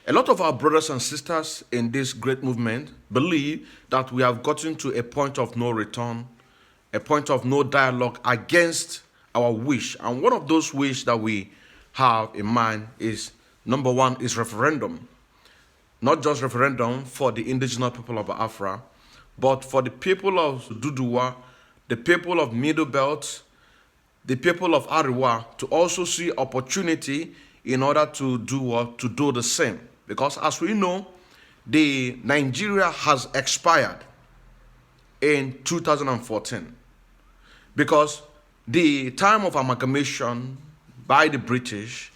A lot of our brothers and sisters in this great movement believe that we have gotten to a point of no return, a point of no dialogue against our wish. And one of those wishes that we have in mind is, number one, is referendum. Not just referendum for the indigenous people of Afra, but for the people of Duduwa, the people of Middle Belt, the people of Ariwa to also see opportunity in order to do what? To do the same. Because as we know, the Nigeria has expired in 2014. Because the time of amalgamation by the British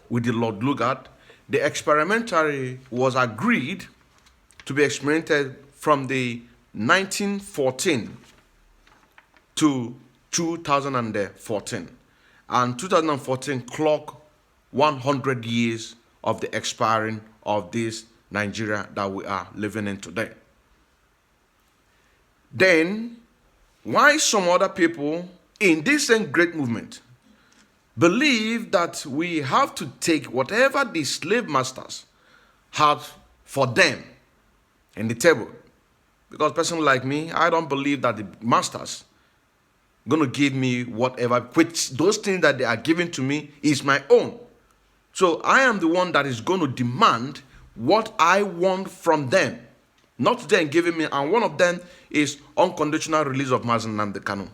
with the Lord Lugard, the experimentary was agreed to be experimented from the 1914 to 2014. And 2014 clocked 100 years of the expiring of this Nigeria that we are living in today. Then, why some other people in this same great movement believe that we have to take whatever the slave masters have for them in the table? Because a person like me, I don't believe that the masters going to give me whatever, which those things that they are giving to me is my own. So I am the one that is going to demand what I want from them, not them giving me. And one of them is unconditional release of Mazi Nnamdi Kanu,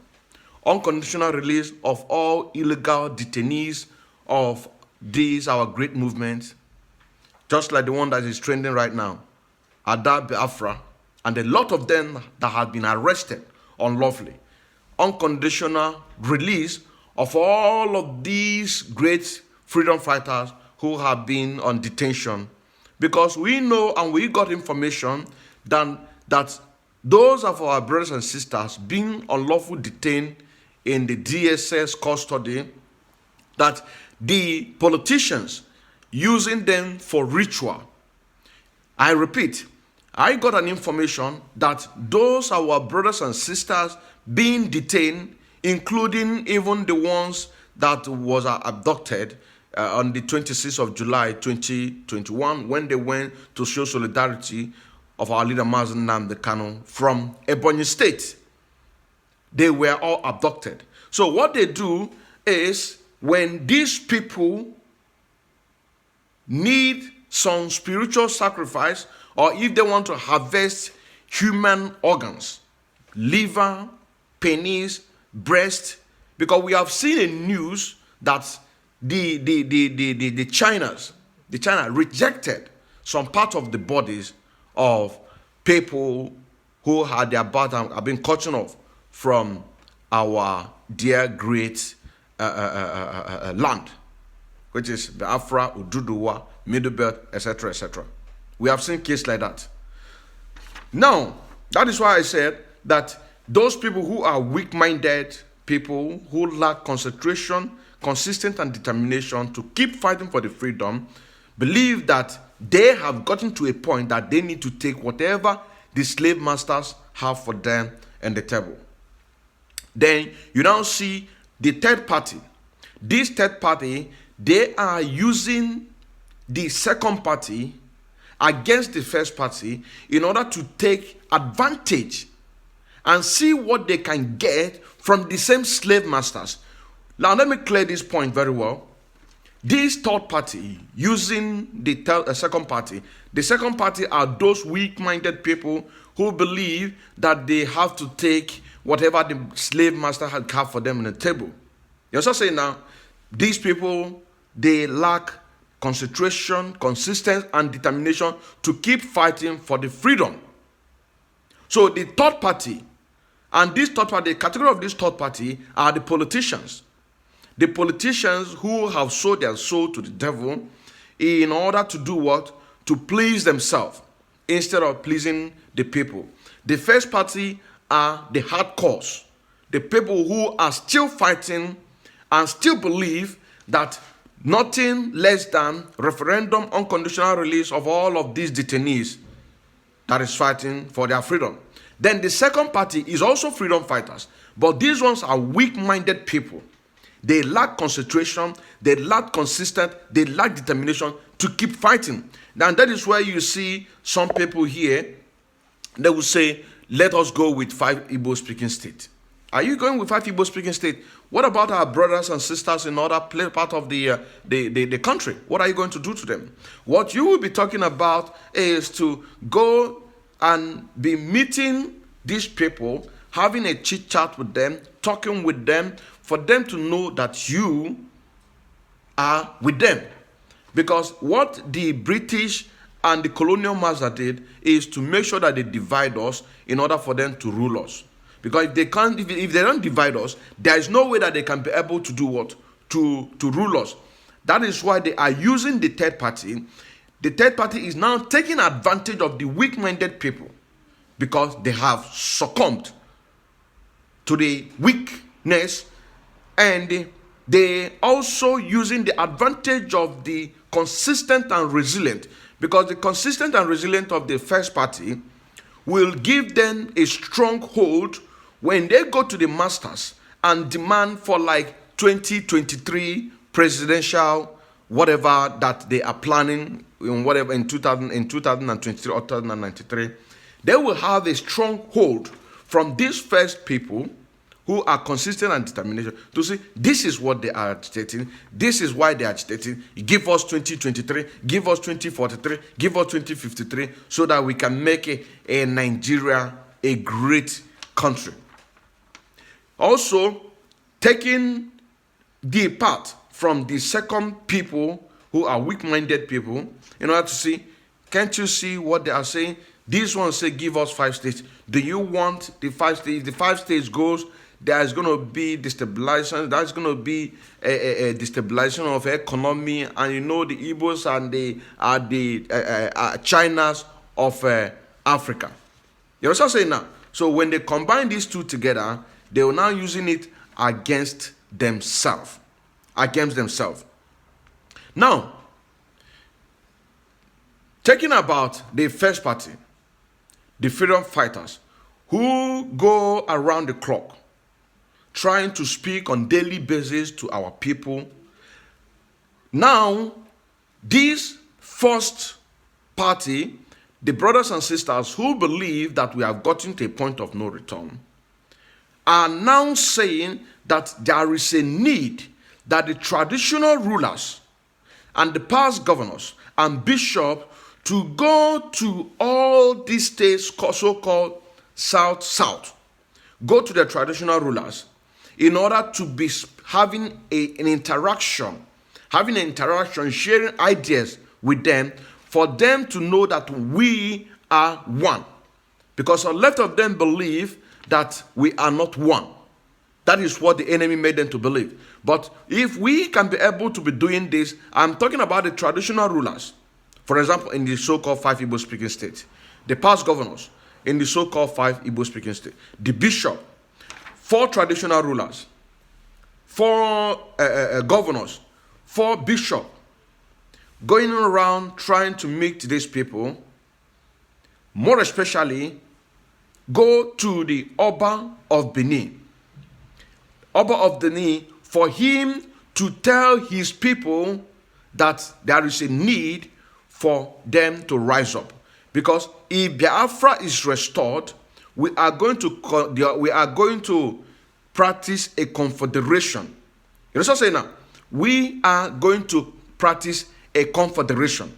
unconditional release of all illegal detainees of these our great movement, just like the one that is trending right now, Ada Biafra, and a lot of them that have been arrested unlawfully. Unconditional release of all of these great freedom fighters who have been on detention, because we know and we got information that those of our brothers and sisters being unlawfully detained in the DSS custody, that the politicians using them for ritual. I repeat, I got an information that those our brothers and sisters being detained, including even the ones that was abducted on the 26th of July 2021, when they went to show solidarity of our leader Mazi Nnamdi Kanu from Ebonyi State. They were all abducted. So what they do is, when these people need some spiritual sacrifice, or if they want to harvest human organs, liver, penis, breast, because we have seen in news that China rejected some part of the bodies of people who had their birth and have been cutting off from our dear great land, which is Biafra, Ududuwa, Middle Belt, etc., etc. We have seen cases like that. Now, that is why I said that those people who are weak-minded people, who lack concentration, consistent and determination to keep fighting for the freedom, believe that they have gotten to a point that they need to take whatever the slave masters have for them on the table. Then you now see the third party. This third party, they are using the second party against the first party in order to take advantage and see what they can get from the same slave masters. Now, let me clear this point very well. This third party using the second party, the second party are those weak-minded people who believe that they have to take whatever the slave master had have for them on the table. You also say now, these people, they lack concentration, consistency, and determination to keep fighting for the freedom. So the third party, and this third party, the category of this third party are the politicians. The politicians who have sold their soul to the devil in order to do what? To please themselves instead of pleasing the people. The first party are the hardcores, the people who are still fighting and still believe that nothing less than referendum, unconditional release of all of these detainees that is fighting for their freedom. Then the second party is also freedom fighters, but these ones are weak-minded people. They lack concentration, they lack consistent, they lack determination to keep fighting. And that is where you see some people here, they will say, let us go with 5 Igbo speaking states. Are you going with 5 Igbo speaking states? What about our brothers and sisters in other part of the country? What are you going to do to them? What you will be talking about is to go and be meeting these people, having a chit chat with them, talking with them, for them to know that you are with them. Because what the British and the colonial master did is to make sure that they divide us in order for them to rule us. Because if they can't, if they don't divide us, there is no way that they can be able to do what? To rule us. That is why they are using the third party. The third party is now taking advantage of the weak-minded people because they have succumbed to the weakness, and they also using the advantage of the consistent and resilient, because the consistent and resilient of the first party will give them a strong hold when they go to the masters and demand for like 2023 presidential whatever that they are planning in whatever in 2023 or 2093. They will have a strong hold from these first people who are consistent and determination to say this is what they are agitating, this is why they are agitating. Give us 2023, give us 2043, give us 2053, so that we can make a Nigeria a great country. Also, taking the part from the second people who are weak-minded people in order to see, can't you see what they are saying? These ones say give us 5 states. Do you want the 5 states? If the 5 states goes, there's going to be destabilization. That's going to be a destabilization of economy, and you know the Igbos and the Chinas of Africa. You know what I'm saying now? So when they combine these two together, they are now using it against themselves. Against themselves. Now, talking about the first party, the freedom fighters, who go around the clock trying to speak on daily basis to our people. Now, this first party, the brothers and sisters who believe that we have gotten to a point of no return, are now saying that there is a need that the traditional rulers and the past governors and bishops to go to all these states, so-called South, go to the traditional rulers in order to be having an interaction, sharing ideas with them, for them to know that we are one. Because a lot of them believe that we are not one. That is what the enemy made them to believe. But if we can be able to be doing this, I'm talking about the traditional rulers. For example, in the so-called 5 Igbo-speaking states, the past governors in the so-called 5 Igbo-speaking states, the bishop, 4 traditional rulers, 4 governors, 4 bishops, going around trying to meet these people, more especially, go to the Oba of Benin. Oba of Benin, for him to tell his people that there is a need for them to rise up. Because if Biafra is restored, we are going to practice a confederation. You know what I'm saying now? We are going to practice a confederation.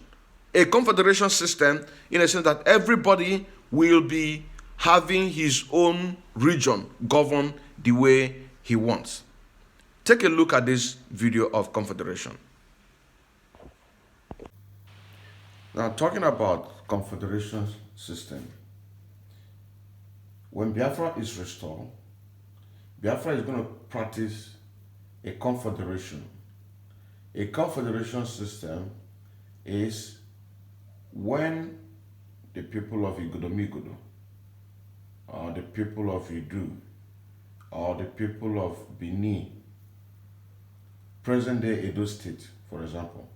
A confederation system in a sense that everybody will be having his own region governed the way he wants. Take a look at this video of confederation. Now, talking about confederation system, when Biafra is restored, Biafra is going to practice a confederation. A confederation system is when the people of Igodomigodo, or the people of Idu, or the people of Benin, present-day Edo State, for example,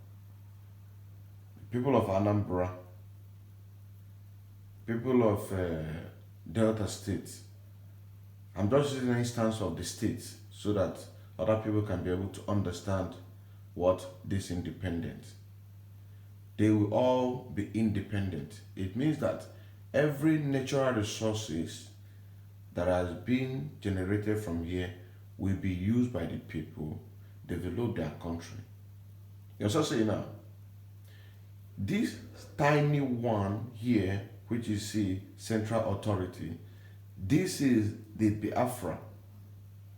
people of Anambra, people of Delta State. I'm just using an instance of the states so that other people can be able to understand what this independence. They will all be independent. It means that every natural resources that has been generated from here will be used by the people, develop their country. You also say now, this tiny one here, which is the central authority, this is the Biafra.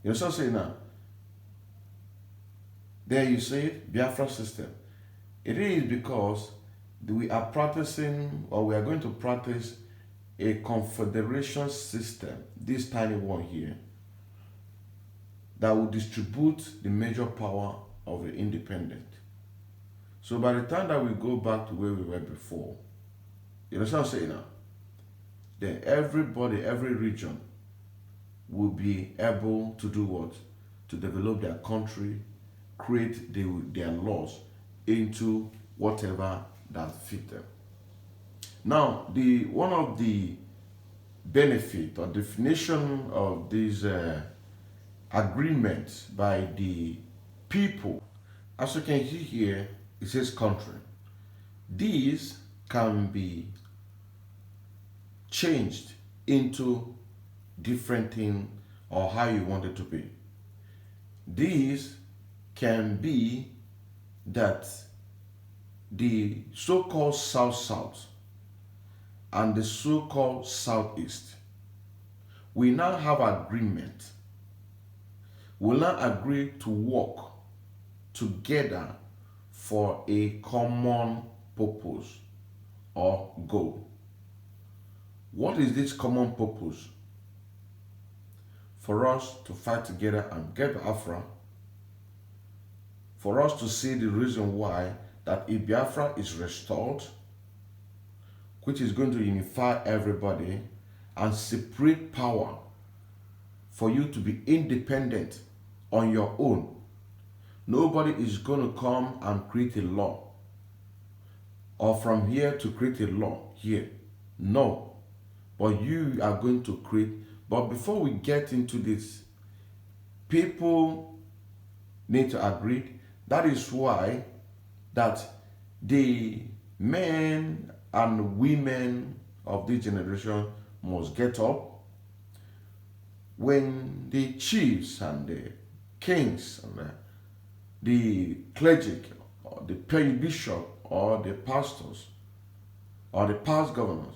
You also say now, there you see it, Biafra system. It is because we are practicing, or we are going to practice, a confederation system, this tiny one here, that will distribute the major power of the independent. So by the time that we go back to where we were before, you understand what I'm saying now? Then everybody, every region will be able to do what? To develop their country, create their laws into whatever that fit them. Now, one of the benefit or definition of these agreements by the people, as you can see here, it says country. These can be changed into different things or how you want it to be. These can be that the so-called South-South and the so-called Southeast, we now have agreement. We now agree to work together for a common purpose or goal. What is this common purpose? For us to fight together and get Biafra, for us to see the reason why that if Biafra is restored, which is going to unify everybody and separate power for you to be independent on your own. Nobody is going to come and create a law, or from here to create a law here. No. But you are going to create. But before we get into this, people need to agree. That is why that the men and women of this generation must get up. When the chiefs and the kings and the clergy or the bishop or the pastors or the past governors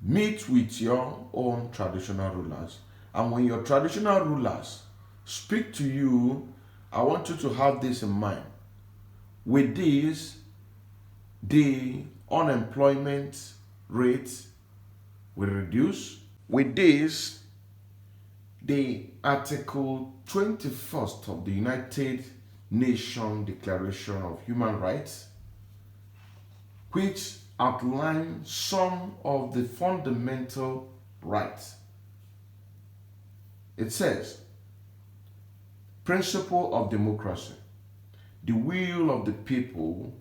meet with your own traditional rulers, and when your traditional rulers speak to you, I want you to have this in mind. With this, the unemployment rate will reduce. With this, the Article 21st of the United Nations Declaration of Human Rights, which outlines some of the fundamental rights. It says, principle of democracy. The will of the people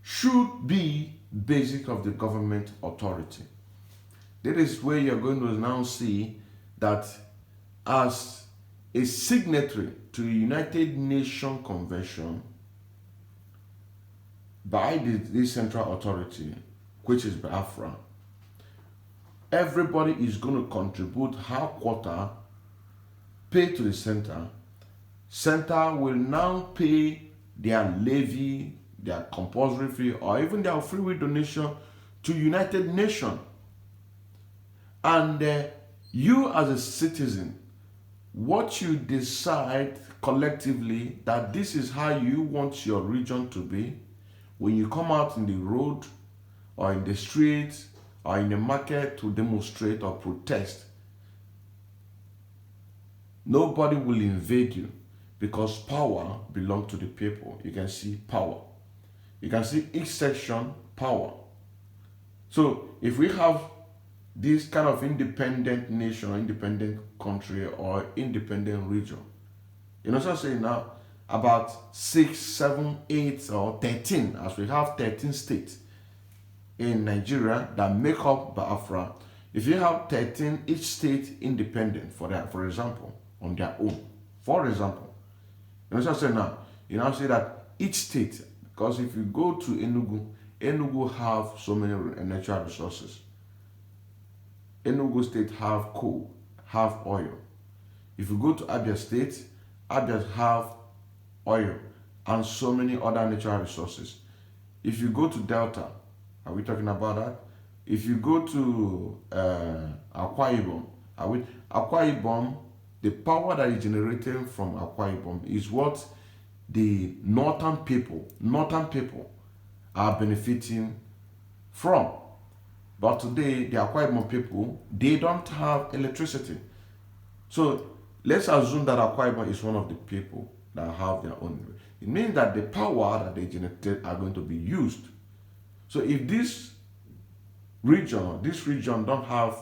should be basic of the government authority. That is where you're going to now see that as a signatory to the United Nations Convention by this central authority, which is Biafra, everybody is going to contribute half quarter, pay to the center. Center will now pay their levy, their compulsory fee, or even their free will donation to United Nations. And you as a citizen, what you decide collectively that this is how you want your region to be, when you come out in the road or in the street or in the market to demonstrate or protest, nobody will invade you, because power belongs to the people. You can see power. You can see each section, power. So if we have this kind of independent nation, or independent country, or independent region, you know what I'm saying now? About 6, 7, 8, or 13, as we have 13 states in Nigeria that make up Biafra. If you have 13, each state independent for that, for example, on their own, For example, you know what I'm saying now? You now say that each state, because if you go to Enugu have so many natural resources. Enugu State have coal, have oil. If you go to Abia State, Abia have oil and so many other natural resources. If you go to Delta, are we talking about that? If you go to Akwa Ibom, Akwa Ibom, the power that is generated from Akwa Ibom is what the northern people are benefiting from. But today, the Akwa Ibom people, they don't have electricity. So let's assume that Akwa Ibom is one of the people that have their own. It means that the power that they generated are going to be used. So if this region don't have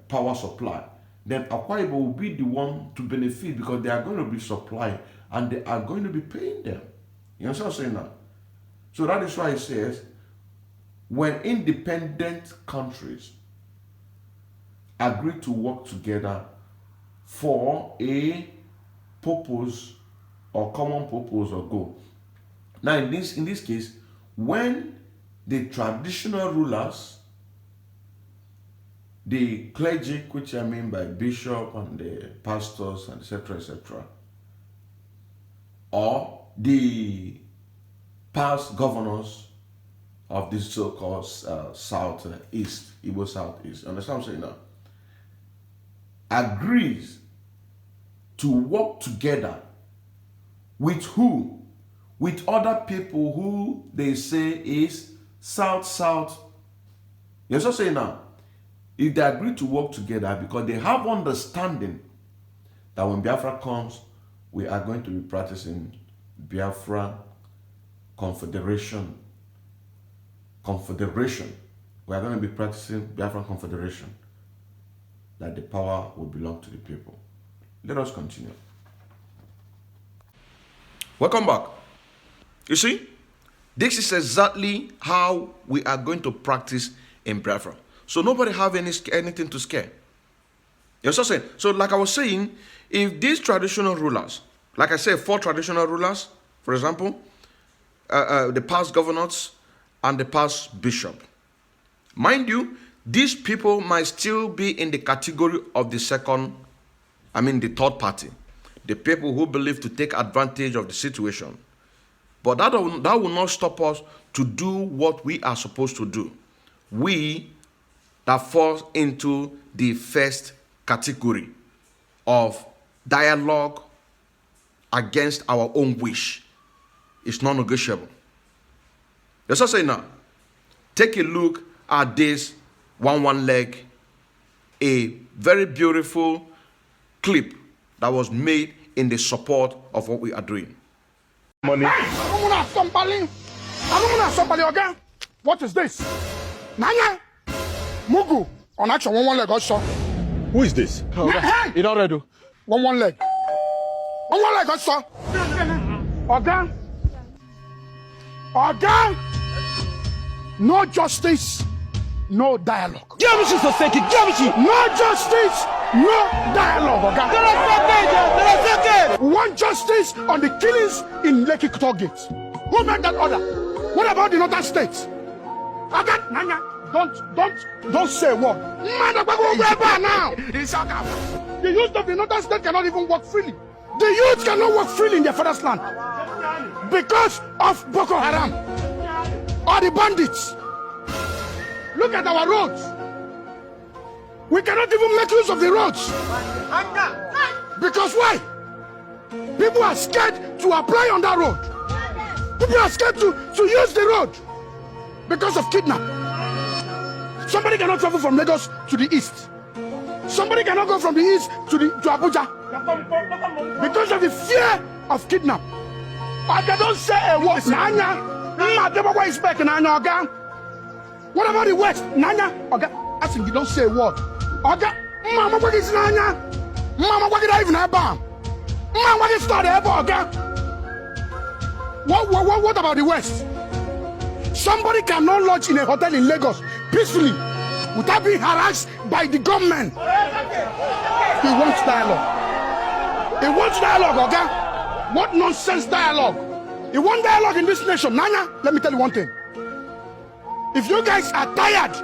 power supply, then Akwa Ibom will be the one to benefit because they are going to be supplying and they are going to be paying them. You understand what I'm saying now? So that is why it says, when independent countries agree to work together for a purpose or common purpose or goal. Now in this case, when the traditional rulers, the clergy, which I mean by bishop and the pastors and etc., or the past governors of this so-called southeast, Igbo southeast, understand what I'm saying now? Agrees to work together with who? With other people who they say is south. You know what I'm saying now? If they agree to work together because they have understanding that when Biafra comes, we are going to be practicing Biafra Confederation. We are going to be practicing Biafra Confederation. That the power will belong to the people. Let us continue. Welcome back. You see, this is exactly how we are going to practice in Biafra. So nobody have anything to scare. You know what I'm saying? So like I was saying, if these traditional rulers, like I said, 4 traditional rulers, for example, the past governors and the past bishop, mind you, these people might still be in the category of the third party. The people who believe to take advantage of the situation. But that will not stop us to do what we are supposed to do. We that fall into the first category of dialogue against our own wish. It's non-negotiable. Let's just say now, take a look at this one leg, a very beautiful clip that was made in the support of what we are doing. Money. I don't want somebody again. What is this? Nanya Mugu on action one leg also. Who is this? Hey! You don't ready? One leg. One leg also. Again. No justice, no dialogue. No justice, no dialogue. One justice on the killings in Lekki Tollgate. Who made that order? What about the northern states? Again, Nanya, don't say a word. Now. The youth of the northern state cannot even walk freely. The youth cannot walk freely in their father's land because of Boko Haram or the bandits. Look at our roads. We cannot even make use of the roads. Because why? People are scared to apply on that road. People are scared to use the road because of kidnap. Somebody cannot travel from Lagos to the east. Somebody cannot go from the east to Abuja because of the fear of kidnap. I don't say a word. What about the west? Nanya, okay. I think you don't say a word. Okay, Mama, what is Nanya? Mama, what did I even have? Mama, what is started? Okay. What about the west? Somebody cannot lodge in a hotel in Lagos peacefully without being harassed by the government. He wants dialogue. He wants dialogue, okay? What nonsense dialogue? He wants dialogue in this nation. Nana, let me tell you one thing. If you guys are tired,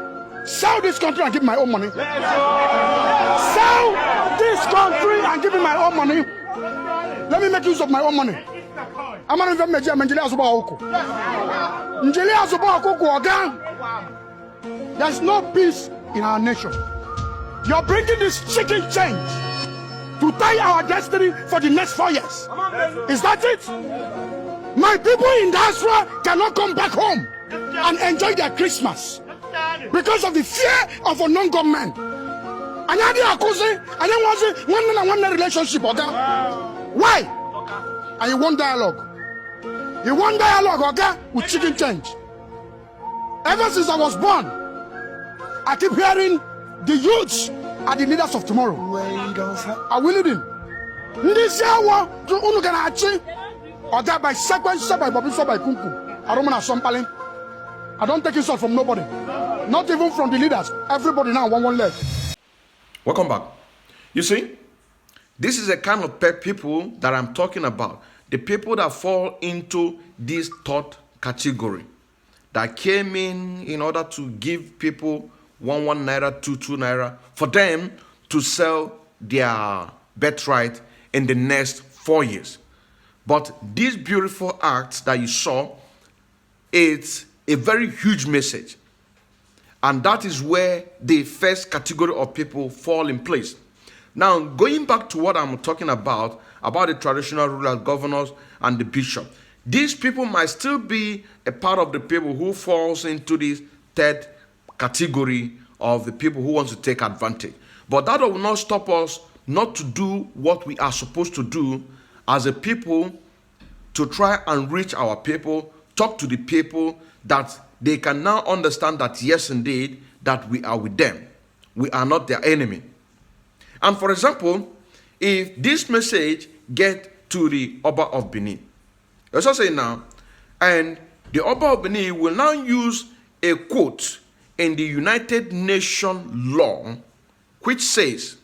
sell this country and give me my own money. Sell this country and give me my own money. Let me make use of my own money. I'm not even making Nigeria Zuba Oko. Nigeria Zuba Oko, again. There's no peace in our nation. You're bringing this chicken change to tie our destiny for the next 4 years. Is that it? My people in diaspora cannot come back home and enjoy their Christmas because of the fear of a non-government. And I didn't want one relationship, okay? Why? And you want dialogue. You want dialogue, okay? With chicken change. Ever since I was born, I keep hearing the youths are the leaders of tomorrow. Are we leading? This year, I by sequence, by Bobby, by Kunku. I don't want to I don't take insult from nobody. Not even from the leaders. Everybody now one leg. Welcome back. You see, this is a kind of people that I'm talking about. The people that fall into this third category. That came in order to give people 1 naira, 2 naira, for them to sell their birthright in the next 4 years. But this beautiful act that you saw, it's a very huge message. And that is where the first category of people fall in place. Now, going back to what I'm talking about the traditional rulers, governors, and the bishop. These people might still be a part of the people who falls into this third category of the people who want to take advantage. But that will not stop us not to do what we are supposed to do as a people, to try and reach our people, talk to the people, that they can now understand that yes, indeed, that we are with them. We are not their enemy. And for example, if this message get to the Oba of Benin, let's just say now, and the Oba of Benin will now use a quote in the United Nations law, which says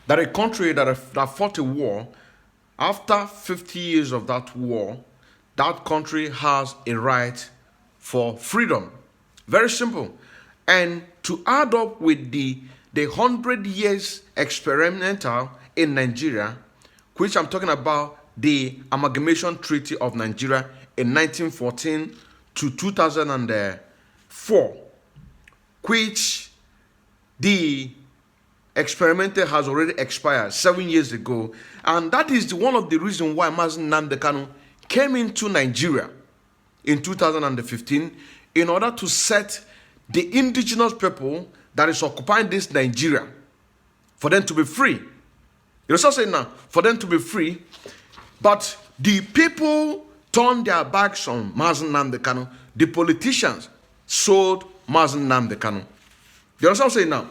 that a country that fought a war, after 50 years of that war, that country has a right for freedom. Very simple. And to add up with the 100 years experimental in Nigeria, which I'm talking about the Amalgamation Treaty of Nigeria in 1914 to 2004, which the experimental has already expired 7 years ago. And that is one of the reasons why Mazen Nnamdi Kanu came into Nigeria in 2015 in order to set the indigenous people that is occupying this Nigeria, for them to be free. You're also saying now, for them to be free, but the people turned their backs on Mazen Nnamdi Kanu. The politicians sold Mazen Nnamdi Kanu. You understand what I'm saying now?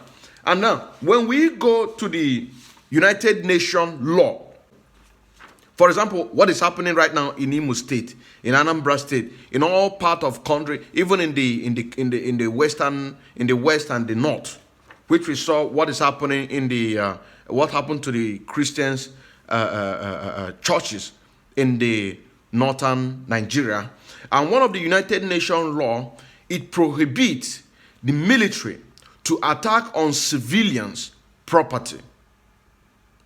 And now, when we go to the United Nations law, for example, what is happening right now in Imo State, in Anambra State, in all part of country, even in the west and the north, which we saw what is happening in the what happened to the Christians churches in the northern Nigeria. And one of the United Nations law, it prohibits the military to attack on civilians' property.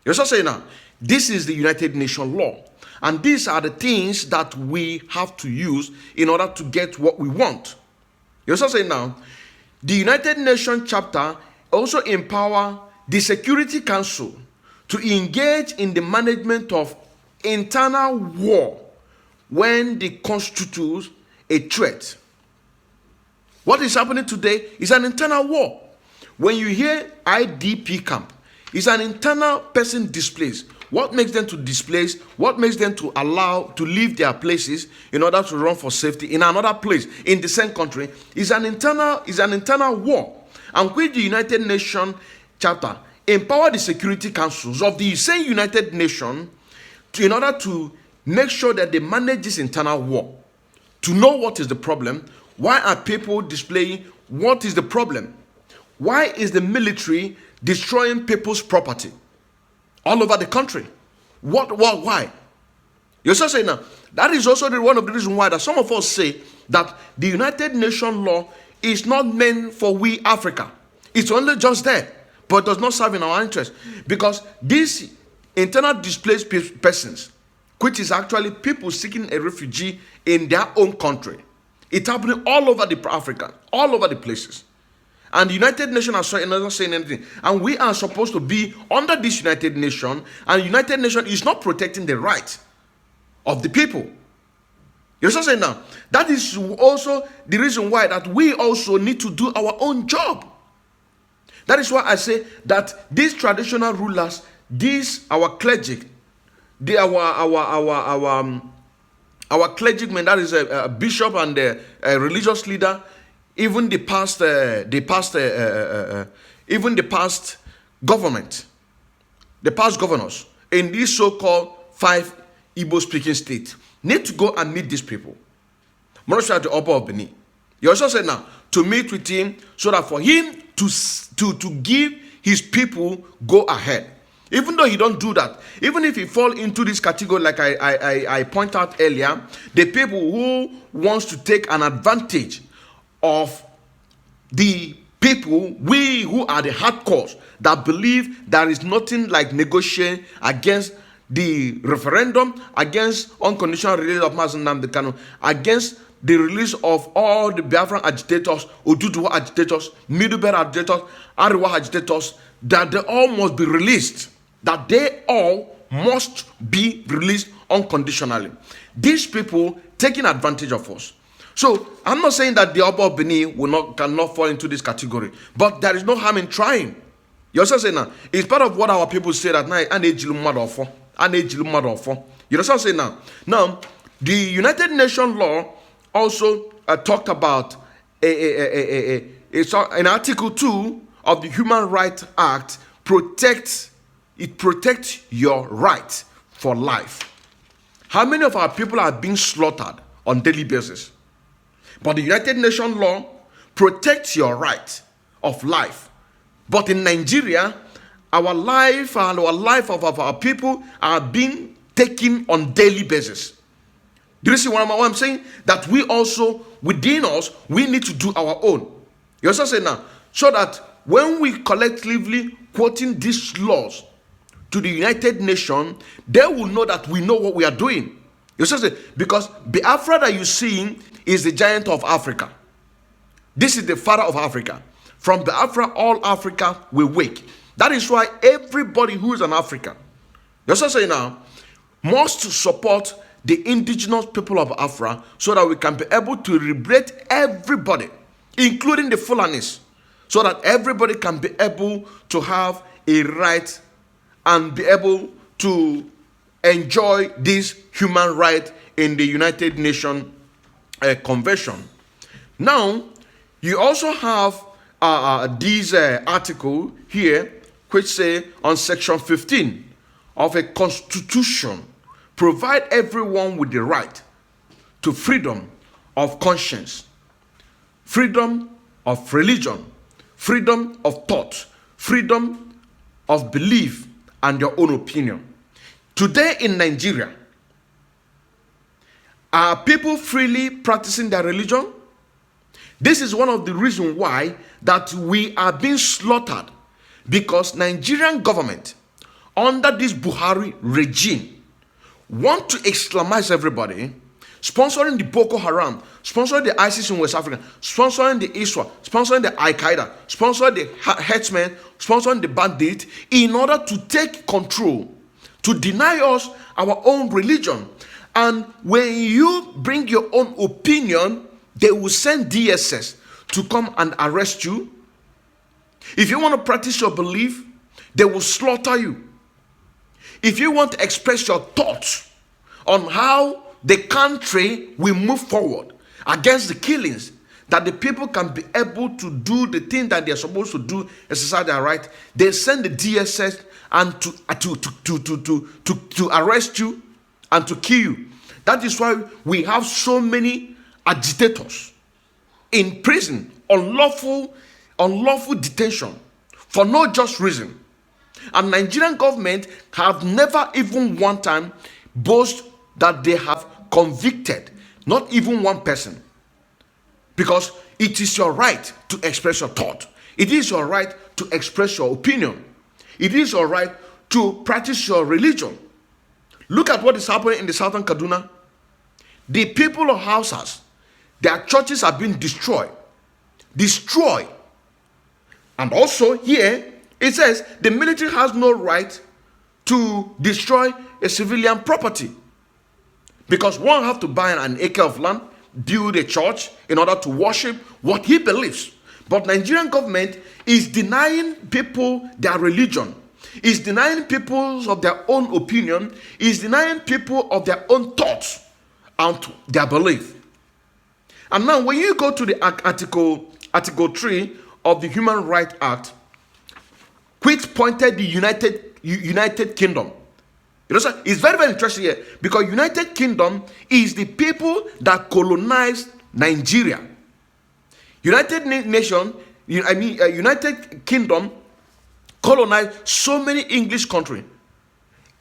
You're also saying now, this is the United Nations law. And these are the things that we have to use in order to get what we want. You're also saying now, the United Nations chapter also empower the Security Council to engage in the management of internal war when they constitute a threat. What is happening today is an internal war. When you hear IDP camp, it's an internal person displaced. What makes them to displace? What makes them to allow to leave their places in order to run for safety in another place in the same country is an internal war. And which the United Nations chapter empower the security councils of the same United Nations in order to make sure that they manage this internal war, to know what is the problem, why are people displaying, what is the problem, why is the military destroying people's property all over the country. Why? You're just saying now, that is also one of the reasons why that some of us say that the United Nations law is not meant for we Africa. It's only just there, but does not serve in our interest. Because these internal displaced persons, which is actually people seeking a refugee in their own country, it's happening all over the Africa, all over the places. And the United Nations are not saying anything. And we are supposed to be under this United Nations, and the United Nations is not protecting the rights of the people. You're just saying now, that is also the reason why that we also need to do our own job. That is why I say that these traditional rulers, these our clergy, our clergymen, that is a bishop and a religious leader, even the past government, the past governors in these so-called 5 Igbo-speaking states need to go and meet these people. Monosha the Upper of Benin. You also said now to meet with him so that for him to give his people go ahead. Even though he don't do that, even if he fall into this category, like I point out earlier, the people who wants to take an advantage of the people, we who are the hardcores that believe there is nothing like negotiating against the referendum, against unconditional release of Mazen Nnamdi Kanu, against the release of all the Biafran agitators, Oduduwa agitators, Middlebury agitators, Ariwa agitators, that they all must be released. That they all must be released unconditionally. These people taking advantage of us. So I'm not saying that the Oba of Benin cannot fall into this category, but there is no harm in trying. You also say now, it's part of what our people say that now, you also say now. Now, the United Nations law also talked about in Article 2 of the Human Rights Act protects your right for life. How many of our people are being slaughtered on daily basis? But the United Nations law protects your right of life. But in Nigeria, our life and our life of our people are being taken on daily basis. Do you see what I'm saying? That we also, within us, we need to do our own. You also say now, so that when we collectively quoting these laws to the United Nations, they will know that we know what we are doing. You say, because Biafra that you're seeing is the giant of Africa. This is the father of Africa. From Biafra, all Africa will wake. That is why everybody who is an African, you also say now, must support the indigenous people of Africa so that we can be able to liberate everybody, including the Fulanis, so that everybody can be able to have a right and be able to enjoy this human right in the United Nations Convention. Now, you also have this article here, which say on section 15 of a constitution, provide everyone with the right to freedom of conscience, freedom of religion, freedom of thought, freedom of belief, and your own opinion. Today in Nigeria, are people freely practicing their religion? This is one of the reasons why that we are being slaughtered, because Nigerian government under this Buhari regime want to Islamize everybody, sponsoring the Boko Haram, sponsoring the ISIS in West Africa, sponsoring the ISWA, sponsoring the Al-Qaeda, sponsoring the headsmen, sponsoring the bandit, in order to take control, to deny us our own religion. And when you bring your own opinion, they will send DSS to come and arrest you. If you want to practice your belief, they will slaughter you. If you want to express your thoughts on how the country will move forward against the killings, that the people can be able to do the thing that they are supposed to do, exercise their right, they send the DSS and to arrest you and to kill you. That is why we have so many agitators in prison, unlawful detention for no just reason. And Nigerian government have never even one time boast that they have convicted not even one person. Because it is your right to express your thought. It is your right to express your opinion. It is your right to practice your religion. Look at what is happening in the southern Kaduna. The people of Hausas, their churches are being destroyed. Destroyed. And also here, it says the military has no right to destroy a civilian property. Because one have to buy an acre of land, build a church in order to worship what he believes. But Nigerian government is denying people their religion, is denying people of their own opinion, is denying people of their own thoughts and their belief. And now when you go to the article 3 of the Human Rights Act, which pointed the United Kingdom. You know, sir, it's very, very interesting here because United Kingdom is the people that colonized Nigeria. United Kingdom colonized so many English countries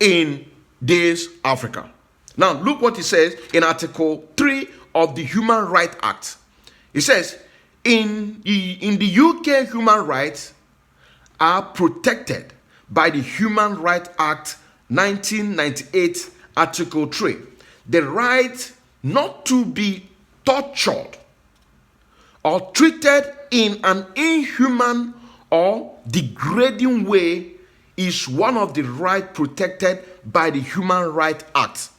in this Africa. Now, look what it says in Article 3 of the Human Rights Act. It says, in the UK, human rights are protected by the Human Rights Act 1998, Article 3. The right not to be tortured or treated in an inhuman or degrading way is one of the rights protected by the Human Rights Act.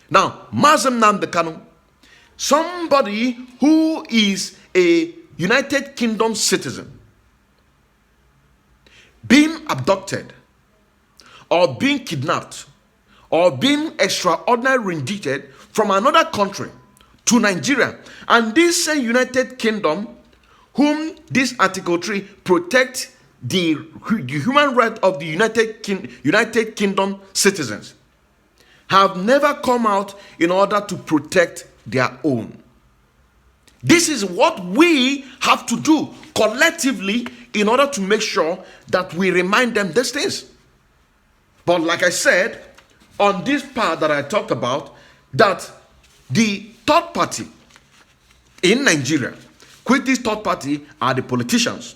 Now, Mazem Namdekanu, somebody who is a United Kingdom citizen, being abducted or being kidnapped or being extraordinarily rendited from another country to Nigeria, and this United Kingdom, whom this Article 3 protects the human right of the United Kingdom citizens, have never come out in order to protect their own. This is what we have to do collectively in order to make sure that we remind them these things. But like I said, on this part that I talked about, that the third party in Nigeria, which this third party are the politicians.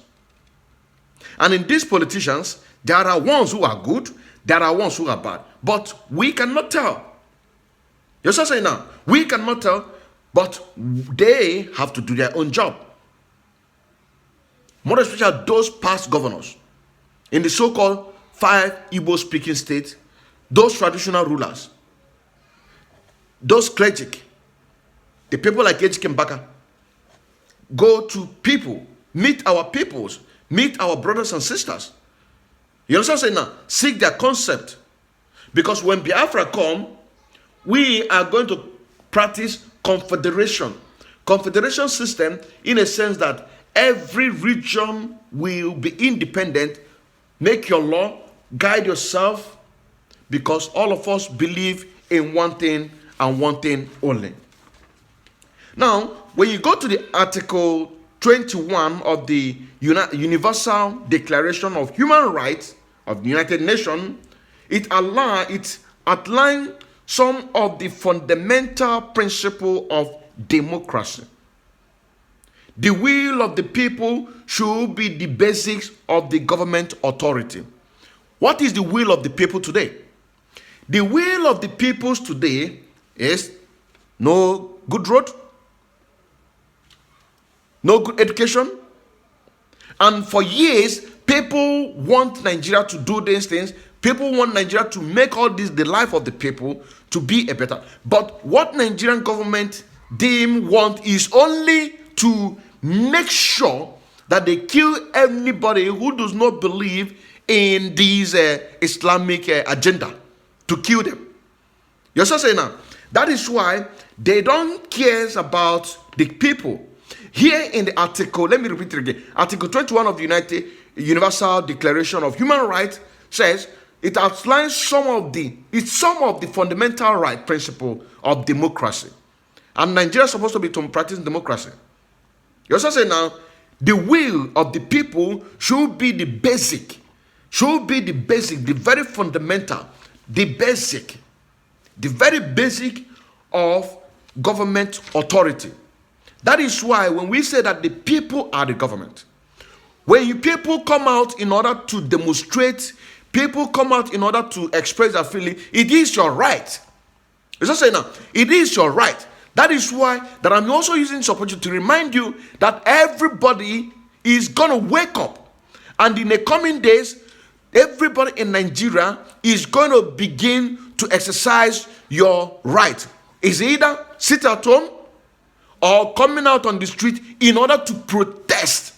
And in these politicians, there are ones who are good, there are ones who are bad. But we cannot tell. You're just saying now, we cannot tell, but they have to do their own job. More especially those past governors in the so-called 5 Igbo-speaking states, those traditional rulers, those clergy, the people like Ejike Mbaka, go to people, meet our peoples, meet our brothers and sisters. You understand what I'm saying now? Seek their concept. Because when Biafra come, we are going to practice confederation. Confederation system in a sense that every region will be independent. Make your law, guide yourself, because all of us believe in one thing and one thing only. Now, when you go to the Article 21 of the Universal Declaration of Human Rights of the United Nations, it outlines some of the fundamental principles of democracy. The will of the people should be the basics of the government authority. What is the will of the people today? The will of the people today is no good road, no good education. And for years, people want Nigeria to do these things. People want Nigeria to make all this the life of the people to be a better. But what Nigerian government want is only to make sure that they kill anybody who does not believe in this Islamic agenda, to kill them. You're so saying now, that is why they don't care about the people. Here in the article, let me repeat it again. Article 21 of the Universal Declaration of Human Rights says it outlines some of the fundamental right principle of democracy. And Nigeria is supposed to be practicing democracy. You also say now, the will of the people should be the basic should be the basic, the very fundamental, the very basic of government authority. That is why when we say that the people are the government, when you people come out in order to demonstrate, people come out in order to express their feeling, it is your right. It's not saying now, it is your right. That is why that I'm also using this opportunity to remind you that everybody is going to wake up. And in the coming days, everybody in Nigeria is going to begin to exercise your right. Is either sit at home or coming out on the street in order to protest.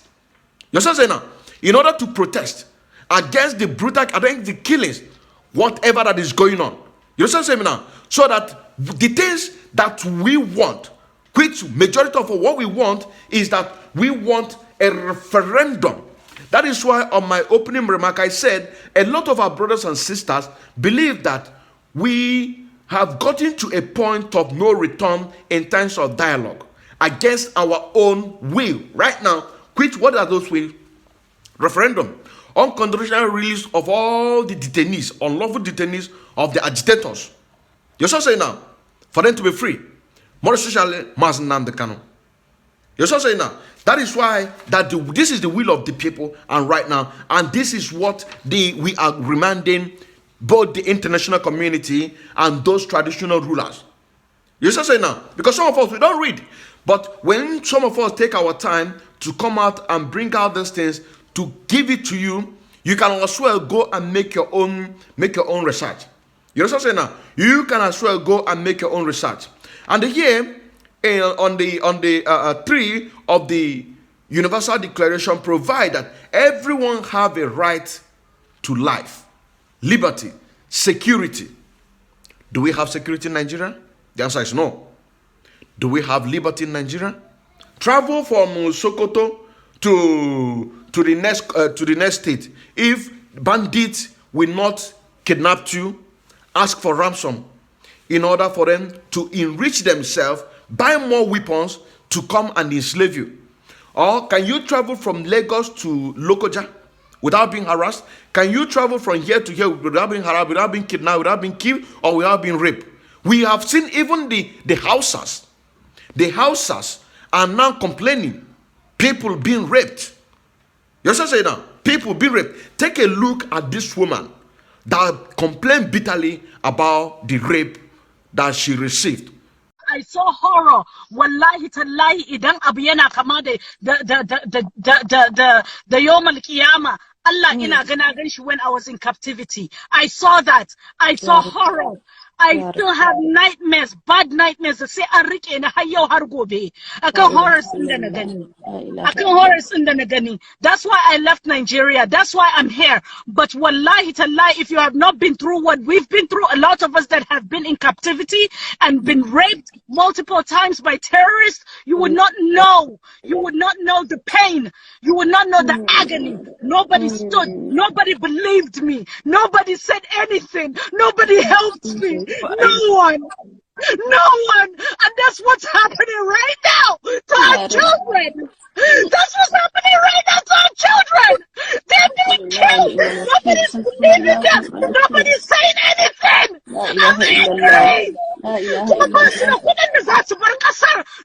You understand saying now? In order to protest against the brutal, against the killings, whatever that is going on. You understand saying now? So that the things that we want, which majority of what we want is that we want a referendum. That is why on my opening remark I said a lot of our brothers and sisters believe that we have gotten to a point of no return in terms of dialogue against our own will. Right now, what are those will? Referendum, unconditional release of all the detainees, unlawful detainees of the agitators. You're so saying now, for them to be free. More especially, Mazen Nnamdi Kanu. You're so saying now. That is why this is the will of the people, and right now, and this is what we are remanding both the international community and those traditional rulers. You're so saying now, because some of us we don't read, but when some of us take our time to come out and bring out these things to give it to you, you can as well go and make your own research. You know what I'm saying now? You can as well go and make your own research. And here, on the 3 of the Universal Declaration provide that everyone have a right to life, liberty, security. Do we have security in Nigeria? The answer is no. Do we have liberty in Nigeria? Travel from Sokoto to the next state. If bandits will not kidnap you, ask for ransom in order for them to enrich themselves, buy more weapons to come and enslave you. Or can you travel from Lagos to Lokoja without being harassed? Can you travel from here to here without being harassed, without being kidnapped, without being killed, or without being raped? We have seen even the Hausas. The Hausas are now complaining. People being raped. You understand saying now? People being raped. Take a look at this woman that complained bitterly about the rape that she received. I saw horror. Wallahi tallahi idan abu yana kama da yawm al-qiyamah. Allah ina gana gan shi when I was in captivity. I saw that. I saw horror. I still have nightmares, bad nightmares. Say an rike na har yau har gobe. Akan horrors din da na gani. Akan horrors din da na gani. That's why I left Nigeria. That's why I'm here. But wallahi tallahi, if you have not been through what we've been through, a lot of us that have been in captivity and been raped multiple times by terrorists, you would not know. You would not know the pain. You would not know the agony. Nobody stood. Nobody believed me. Nobody said anything. Nobody helped me. No one. No one. And that's what's happening right now to our children. That's what's happening right now to our children. They're being killed. Nobody's believing them. Nobody's saying anything. I'm angry.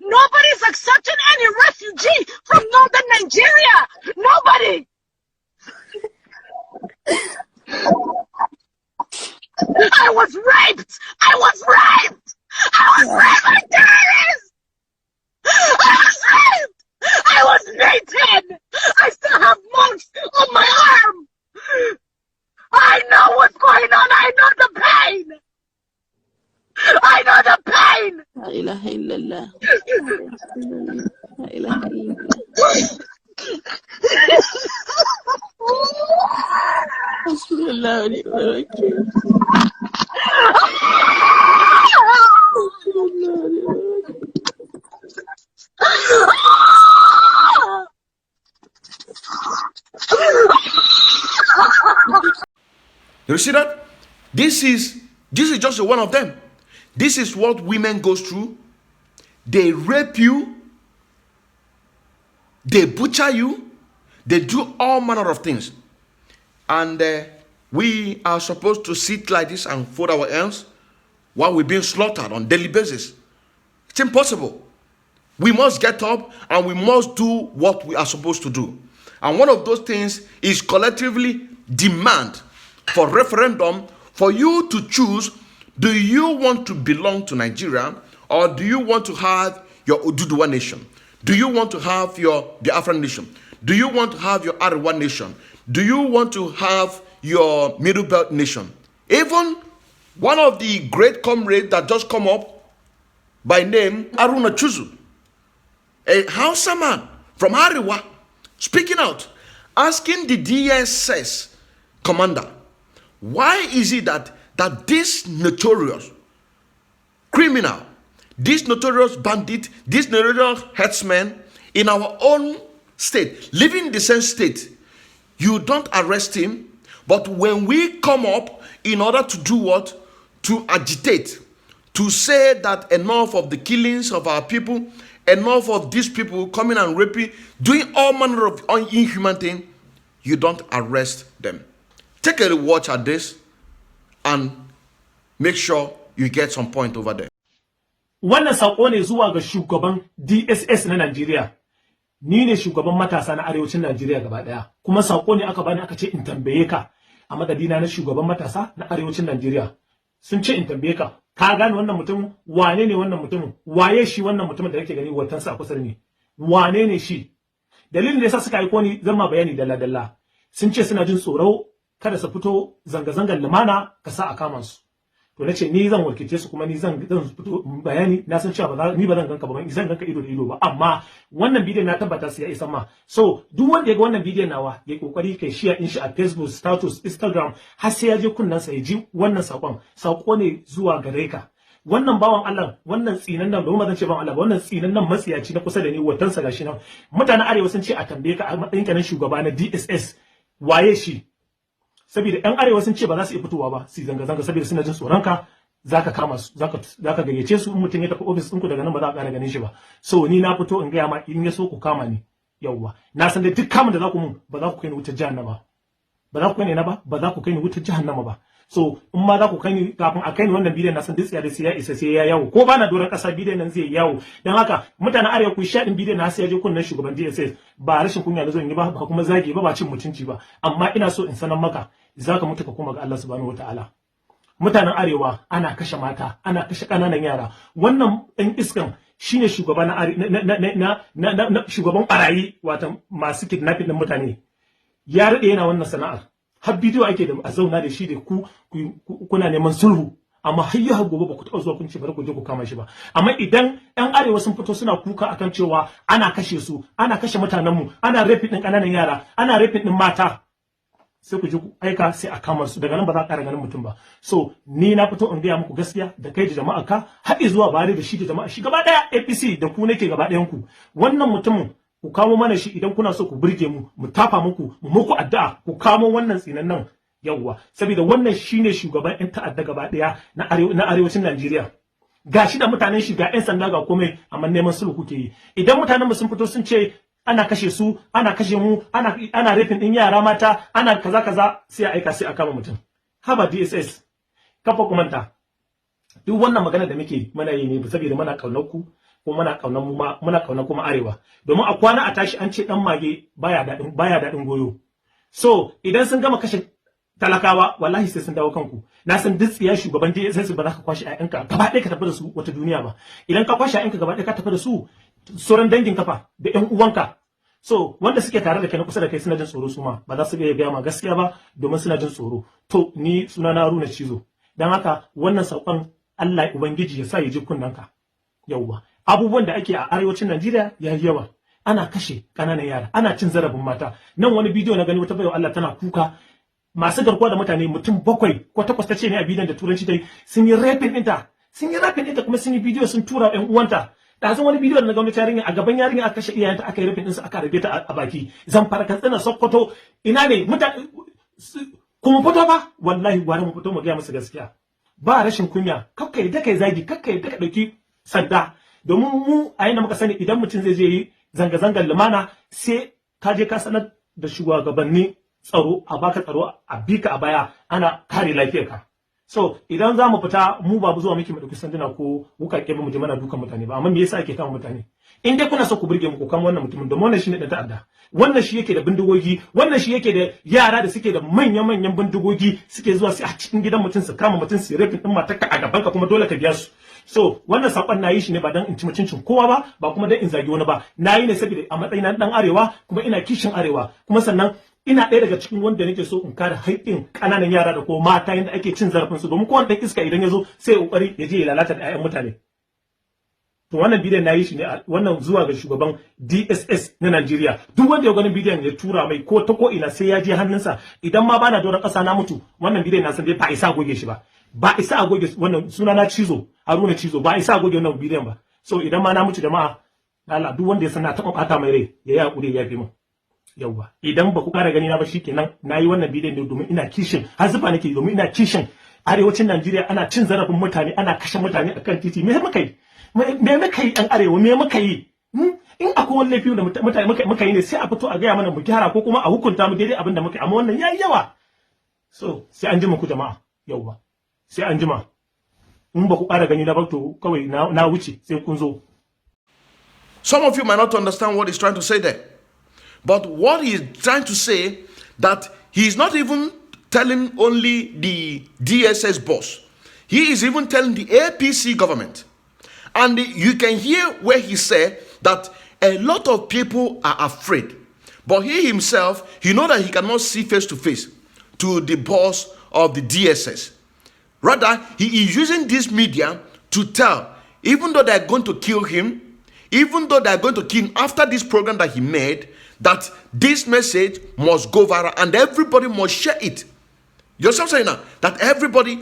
Nobody's accepting any refugee from northern Nigeria. Nobody. I was raped. I was raped. I was raped by terrorists. I was raped. I was beaten. I still have marks on my arm. I know what's going on. I know the pain. I know the pain. La ilaha illallah. La ilaha illallah. You see that? This is just one of them. This is what women go through. They rape you. They butcher you. They do all manner of things. And we are supposed to sit like this and fold our hands while we're being slaughtered on a daily basis. It's impossible. We must get up and we must do what we are supposed to do. And one of those things is collectively demand for referendum for you to choose, do you want to belong to Nigeria or do you want to have your Oduduwa nation? Do you want to have your Biafran nation? Do you want to have your Arewa nation? Do you want to have your Middle Belt nation? Even one of the great comrades that just come up by name Aruna Chuzu, a Hausa man from Arewa, speaking out, asking the DSS commander, why is it that this notorious criminal, this notorious bandit, this notorious headsman in our own state, living in the same state, you don't arrest him, but when we come up in order to do what? To agitate, to say that enough of the killings of our people, enough of these people coming and raping, doing all manner of inhuman things, you don't arrest them. Take a watch at this and make sure you get some point over there. Wannan sako ne zuwa ga shugaban DSS na Najeriya. Ni ne shugaban matasa na arewacin Najeriya gaba daya. Kuma sako ne aka bani aka ce in tambaye ka a madadina na shugaban matasa na arewacin Najeriya. Sun ce in tambaye ka, ka gane wannan mutum, wane ne wannan mutumin? Waye shi wannan mutumin da kake gani watansa a kusa ne? Wane ne shi? Dalilin da yasa suka aiko ni zan ma bayani dalla dalla. Sun ce suna jin tsoro kada su fito zanga-zangar lumana ka sa a kama su. To nace ni zan warkice su kuma ni zan fito bayani, na san cewa ni ba zan ganka ba, zan ganka ido da ido ba, amma wannan bidiyon na tabbata sai ya isa ma. So duk wanda ya ga wannan bidiyon nawa ya kokari kai share din shi a Facebook status, Instagram, har sai ya je kunnan sa ya ji wannan sako ne zuwa gare ka. Wannan bawan Allah, wannan tsinan nan, domin zan ce bawan Allah ba, wannan tsinan nan matsiyaci na kusa da ni, watansa gashi nan. Mutanen arewa sun ce a tambaye ka a matsayin ka na shugaba na DSS, waye shi? Saboda ɗan arewa sun ce ba za su iya fitowa ba su zanga-zanga saboda suna jin tsoron ka, zaka kama su, zaka gayyace su, in mutum ya tafi office ɗinku daga nan ba za a ƙara ganin shi ba. So ni na fito in gaya ma, in ya so ku kama ni, yawwa. Na san da duk kamun da za ku mun ba za ku kai ni wutar jahannama ba za ku kai ni ba za ku kai ni wutar jahannama ba. So in ma za ku kai ni, kafin a kai ni wannan bidiyon na san duk da sai ya isa sai ya yawo, ko ba na doron ƙasa bidiyon nan zai yawo. Dan haka mutanen arewa ku sha din bidiyon na sai ya je kunnan shugaban DSS, ba rashin kunya na zo in yi ba kuma zagi ba cin mutunci ba, amma ina so in sanar maka zaka mutu ka koma ga Allah subhanahu wataala. Mutanen arewa ana kashe mata, ana kashe kananan yara. Wannan ɗan iskan shine shugaba na shugaban barayi, wato masu kidnapping din mutane. Ya rade yana wannan sana'ar. Har bidiyo ake da a zauna da shi da kuna neman sulhu, amma har yau gobe ba ku taɓa zuwa kun ce bari ku je ku kama shi ba. Amma idan ɗan arewa sun fito suna kuka akan cewa ana kashe su, ana kashe mutanenmu, ana rafin ɗin ƙananan yara, ana rafin ɗin mata, sai ku ji ku aika sai a kama su, daga nan ba za a ƙara ganin mutum ba. So ni na fito in gaya muku gaskiya da kai da jama'a ka, haɗe zuwa Buhari da shi da jama'a shi gaba ɗaya, APC da ku nake gaba ɗayan ku. Wannan mutumin ku kamo mana shi idan kuna so ku burge mu, mu tafa muku, mu muku addu'a, ku kamo wannan tsinan nan, yawwa. Saboda wannan shine shugaban ƴan ta'adda gaba ɗaya na arewacin Najeriya. Gashi da mutanen shi ga ƴan sanda ga komai, amma neman sulhu kuke yi. Idan mutanen mu sun fito sun ce ana kashe su, ana kashe mu, ana rafin din yara mata, ana kaza sai a aika sai a kama mutum. Haba DSS, kafa kumanta. Duk wannan magana da muke muna yi ne saboda muna kaunar ku, ko muna kaunar kuma arewa. Domin a kwana a tashi an ce dan mage baya dadin goyo. So idan sun gama kashe talakawa wallahi sai sun dawo kanku. Na san duk tsiya shugaban DSS ba za ka kwashi ƴaƴanka gaba ɗaya ka tafi da su wata duniya ba. Idan ka kwashi ƴaƴanka gaba ɗaya ka tafi da su sauran dangin kafa da ƴan uwanka, so wanda suke tare da kai na kusa da kai suna jin tsoro su ma ba za su iya gaya ma gaskiya ba domin suna jin tsoro. To ni suna na Haruna Cizo, dan haka wannan saƙon Allah ubangiji ya sa ya ji kunnanka. Yawwa, abubuwan da ake a arewacin Najeriya ya yi yawa, ana kashe ƙananan yara, ana cin zarafin mata. Nan wani bidiyo na gani wata baiwa Allah tana kuka, masu garkuwa da mutane mutum 7 ko 8 tace ne a bidiyon da turanci dai sun yi raping ɗinta kuma sun yi bidiyo sun tura ƴan uwanta. Da san wani bidiyo da na ga wani yarinya a gaban yarinya aka kashe iyayenta, aka yi rufin ɗinsu, aka rage ta a baki. Zamfara, Katsina, Sokoto, ina ne mutane kuma fito ba, wallahi gwara mu fito mu ga musu gaskiya. Ba rashin kunya, kakka yadda kai zagi, kakka yadda ka dauki sanda, domin mu a yana muka sani idan mutum zai je yi zanga-zangar lumana sai ka je ka sanar da shugabanni tsaro a baka tsaro a bika a baya ana kare lafiyarka. So idan za mu fita mu ba zuwa miki mu dauki sanduna ko wukake ba mu je mana dukan mutane ba, amma me yasa ake kama mutane? In dai kuna so ku burge mu ku kama wannan mutumin, domin wannan shine dan ta'adda, wannan shi yake da bindigogi, wannan shi yake da yara da suke da manyan bindigogi suke zuwa su a cikin gidan mutum su kama mutum su rape din matarka a gaban ka kuma dole ka biya su. So wannan sakon nayi shi ne ba dan in ci mutuncin kowa ba kuma dan in zagi wani ba, nayi ne saboda a matsayin dan arewa kuma ina kishin arewa, kuma sannan ina ɗaya daga cikin wanda nake so in kare haƙƙin ƙananan yara da kuma mata yadda ake cin zarafin su, domin kowane ɗan iska idan ya zo sai ya ƙoƙari ya je ya lalata da 'ya'yan mutane. To wannan bidiyon na yi shi ne wannan zuwa ga shugaban DSS na Najeriya. Duk wanda ya ganin bidiyon ya tura mai ko ta ko ina sai ya je hannunsa. Idan ma bana doron ƙasa na mutu, wannan bidiyon na san dai ba isa goge shi ba. Ba isa a goge wannan suna na Cizo, Haruna Cizo, ba isa a goge wannan bidiyon ba. So idan ma na mutu jama'a, Allah duk wanda ya san na taɓa ɓata mai rai ya yi haƙuri ya fi min. Yauwa idan ba ku ƙara gani na ba shikenan, nayi wannan bidiyon ne domin ina kishin, har zuba nake domin ina kishin arewacin Najeriya ana cin zarafin mutane, ana kashe mutane akan titi. Me muka yi? Me muka yi ɗan arewa? Me muka yi? In akwai wani laifi da mutane muka yi ne sai a fito a gaya mana mu gyara ko kuma a hukunta mu daidai abin da muka yi, amma wannan yayi yawa. So sai an jima ku jama'a, yauwa sai an jima. In ba ku ƙara gani na ba to kawai na wuce sai kun zo. Some of you might not understand what he's trying to say there. But what he's trying to say, that he's not even telling only the DSS boss. He is even telling the APC government. And you can hear where he said that a lot of people are afraid. But he himself, he knows that he cannot see face to face to the boss of the DSS. Rather, he is using this media to tell, even though they're going to kill him, even though they're going to kill him after this program that he made, that this message must go viral and everybody must share it. You understand what I'm saying now? That everybody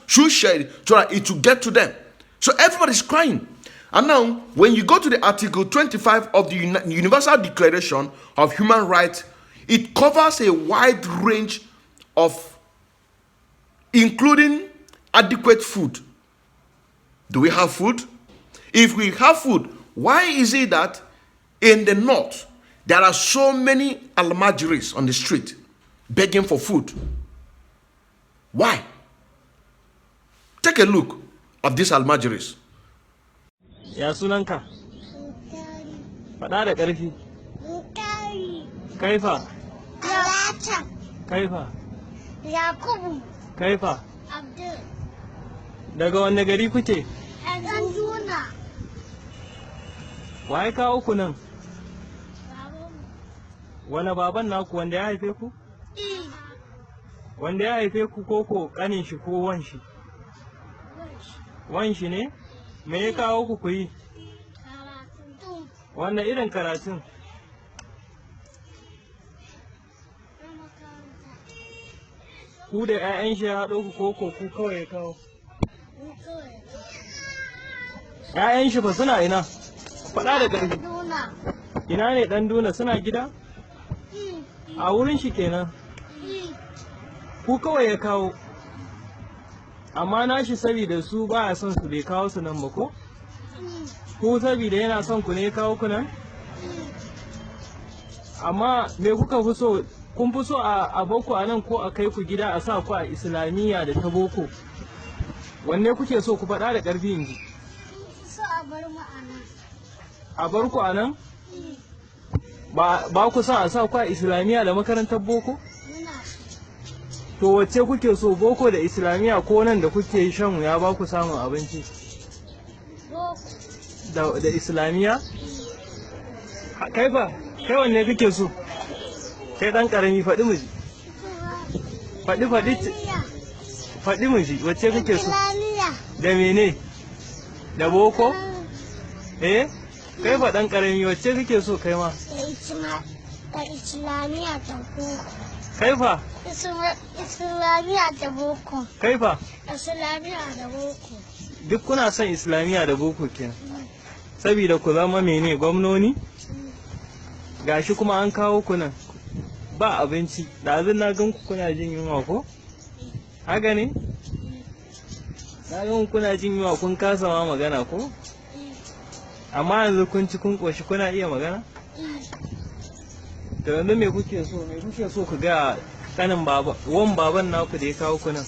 should share it so that it will get to them. So everybody's crying. And now, when you go to the Article 25 of the Universal Declaration of Human Rights, it covers a wide range of, including adequate food. Do we have food? If we have food, why is it that in the north, there are so many almajiris on the street begging for food? Why? Take a look at these almajiris. Ya sunanka? Faɗa da ƙarfi. Kaifa? Talata. Kaifa? Yakubu. Kaifa? Abdul. Daga wanne gari kuke? Ɗanjuna. Wa ya kawo ku nan? Babanmu. Wane baban naku wanda ya haife ku? I. Wanda ya haife ku ko ƙanin shi ko wan shi? Wan shi ne? Me ya kawo ku ku yi? Karatu. Wanne irin karatun? Na makaranta. Ku da 'ya'yan shi ya haɗo ku ko ku kawai ya kawo? Ni kawai. 'Ya'yan shi ba suna ina? Faɗa da ƙarfi. Ɗanjuna. Ina ne ɗan duna suna gida? I. A wurin shi kenan. I. Ku kawai ya kawo. Amma nashi saboda su ba a son su bai kawo su nan ba ko? Ku saboda yana son ku ne ya kawo ku nan? Amma me kuka fi so? Kun fi so a boko a nan ko a kai ku gida a sa ku a islamiyya da ta boko? Wanne kuke so ku faɗa da ƙarfi in ji? So a bar mu a nan. A bar ku a nan? I. Ba ku sa a sa ku a islamiyya da makarantar boko? Muna so. To wacce kuke so, boko da islamiyya ko nan da kuke shan ya ba ku samun abinci? Boko. Da islamiyya? Kai ba, kai wanne kake so? Kai dan karami faɗi mu ji. Faɗi mu ji, wacce kake so? Islamiya. Da mene? Da boko? Eh? Kai ba dan karami wacce kake so kai ma? Da Islamiya da boko. Kai fa? Islamiya da boko. Kai fa? Islamiya da boko. Duk kuna son islamiyya da boko kenan. Saboda ku zama mene gwamnoni? Gashi kuma an kawo ku nan. Ba abinci, ɗazun na gan ku kuna jin yunwa ko? Haka ne? Na gan kuna jin yunwa kun kasa ma magana ko? Amma yanzu kun ci kun ƙoshi kuna iya magana? to yanzu me kuke so ku ga kanin baba wan baban naku da ya kawo ku nan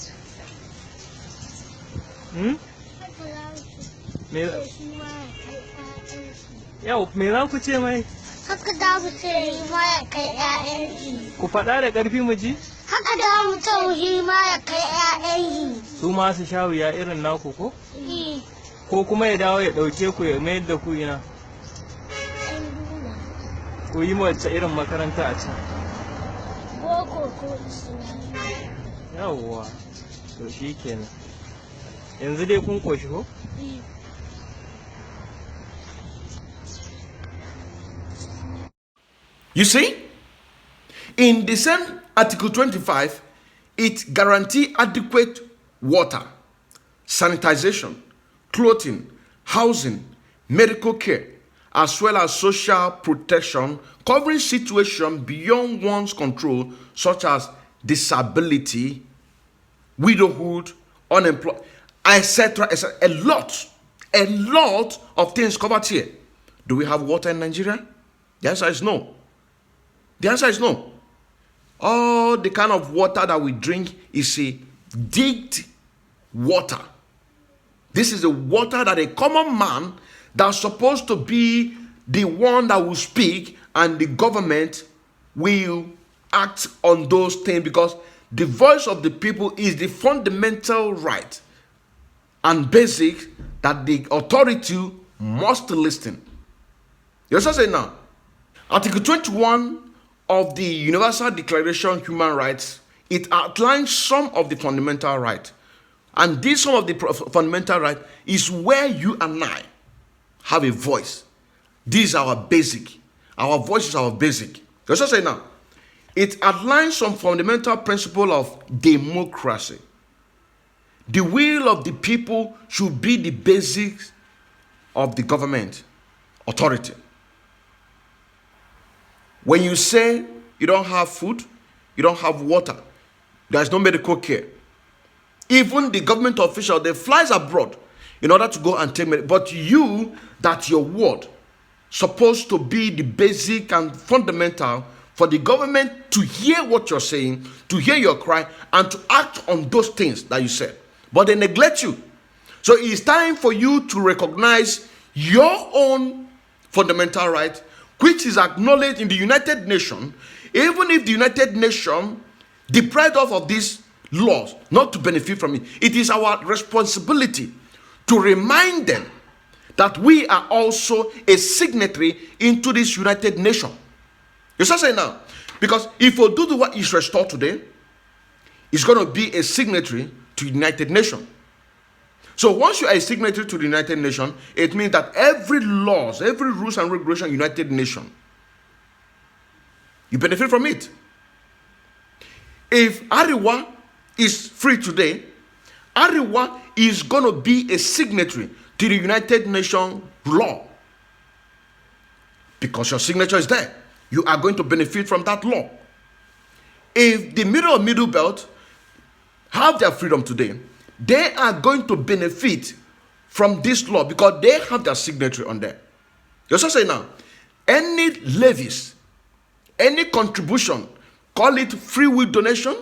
me yau me za ku ce mai haka da mu ce shi ma ya kai ƴaƴan shi ku faɗa da ƙarfi mu ji haka da mu ce shi ma ya kai ƴaƴan shi su ma su sha wuya irin naku ko Eh, ko kuma ya dawo ya ɗauke ku ya mayar da ku ina ɗan duna ku yi wacce irin makaranta a can boko ko islamiyya yawwa to shi kenan yanzu dai kun koshi ko Eh, You see, in the same Article 25, it guarantees adequate water, sanitization, clothing, housing, medical care, as well as social protection, covering situations beyond one's control, such as disability, widowhood, unemployment, etc. A lot of things covered here. Do we have water in Nigeria? The answer is no. The answer is no. All the kind of water that we drink is a digged water. This is the water that a common man that's supposed to be the one that will speak, and the government will act on those things, because the voice of the people is the fundamental right and basic that the authority must listen. You also say now, Article 21 of the Universal Declaration of Human Rights, it outlines some of the fundamental rights. And this some of the fundamental rights is where you and I have a voice. These are our basic. Our voice is our basic. Let's just say now, it outlines some fundamental principle of democracy. The will of the people should be the basics of the government authority. When you say you don't have food, you don't have water, there's no medical care, even the government official, they flies abroad in order to go and take medicine. But you, that your word, supposed to be the basic and fundamental for the government to hear what you're saying, to hear your cry, and to act on those things that you said. But they neglect you. So it's time for you to recognize your own fundamental right, which is acknowledged in the United Nations, even if the United Nations deprived us of these laws not to benefit from it. It is our responsibility to remind them that we are also a signatory into this United Nations. You start saying now, because if Oduduwa is restored today, it's going to be a signatory to the United Nations. So once you are a signatory to the United Nations, it means that every laws, every rules and regulation United Nations, you benefit from it. If Ariwa is free today, Ariwa is going to be a signatory to the United Nations law. Because your signature is there, you are going to benefit from that law. If the middle belt have their freedom today, they are going to benefit from this law because they have their signature on there. You also say now, any levies, any contribution, call it free will donation,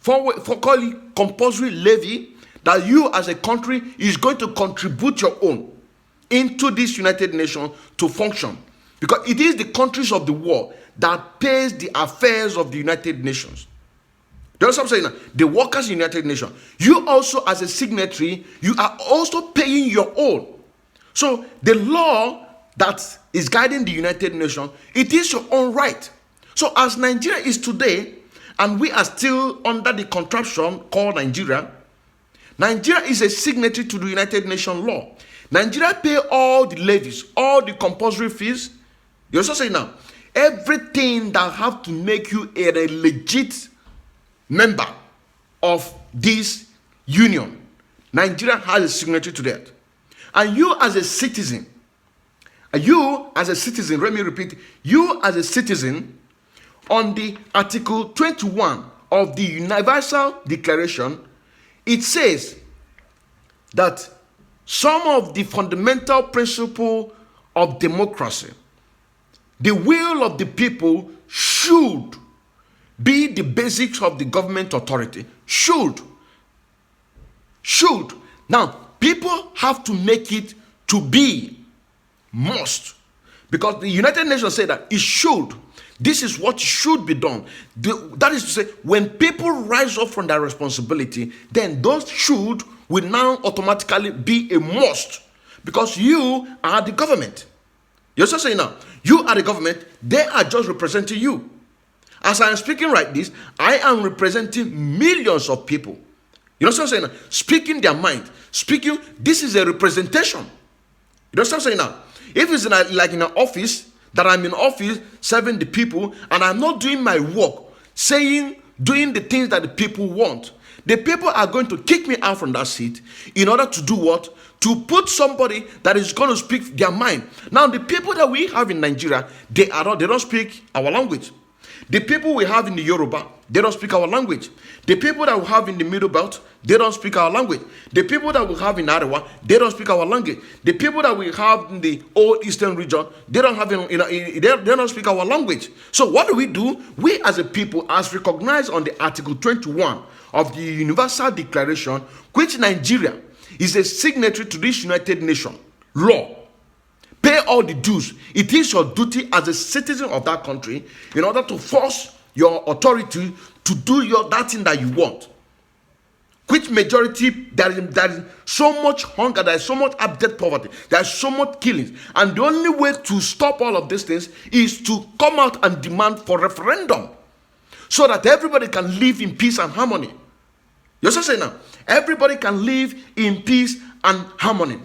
for call it compulsory levy, that you as a country is going to contribute your own into this United Nations to function. Because it is the countries of the world that pays the affairs of the United Nations. You know what I'm saying now? The workers in the United Nations. You also as a signatory, you are also paying your own. So the law that is guiding the United Nations, it is your own right. So as Nigeria is today, and we are still under the contraption called Nigeria, Nigeria is a signatory to the United Nations law. Nigeria pay all the levies, all the compulsory fees. You also say now, everything that have to make you a legit member of this union, Nigeria has a signatory to that. And you as a citizen, let me repeat, you as a citizen, on the Article 21 of the Universal Declaration, it says that some of the fundamental principles of democracy, the will of the people should be the basics of the government authority. Should. Now, people have to make it to be must. Because the United Nations say that it should. This is what should be done. That is to say, when people rise up from their responsibility, then those should will now automatically be a must. Because you are the government. You're just saying now, you are the government, they are just representing you. As I am speaking right this, I am representing millions of people. You know what I'm saying now? Speaking their mind. Speaking, this is a representation. You know what I'm saying now? If it's like in an office, that I'm in office serving the people, and I'm not doing my work, doing the things that the people want, the people are going to kick me out from that seat in order to do what? To put somebody that is going to speak their mind. Now, the people that we have in Nigeria, they don't speak our language. The people we have in the Yoruba, they don't speak our language. The people that we have in the Middle Belt, they don't speak our language. The people that we have in Arewa, they don't speak our language. The people that we have in the old Eastern region, they don't speak our language. So what do? We as a people, as recognized on the Article 21 of the Universal Declaration, which Nigeria is a signatory to this United Nations law, pay all the dues. It is your duty as a citizen of that country in order to force your authority to do that thing that you want. Which majority, there is so much hunger, there is so much abject poverty, there is so much killings. And the only way to stop all of these things is to come out and demand for referendum so that everybody can live in peace and harmony. You're just saying now, everybody can live in peace and harmony.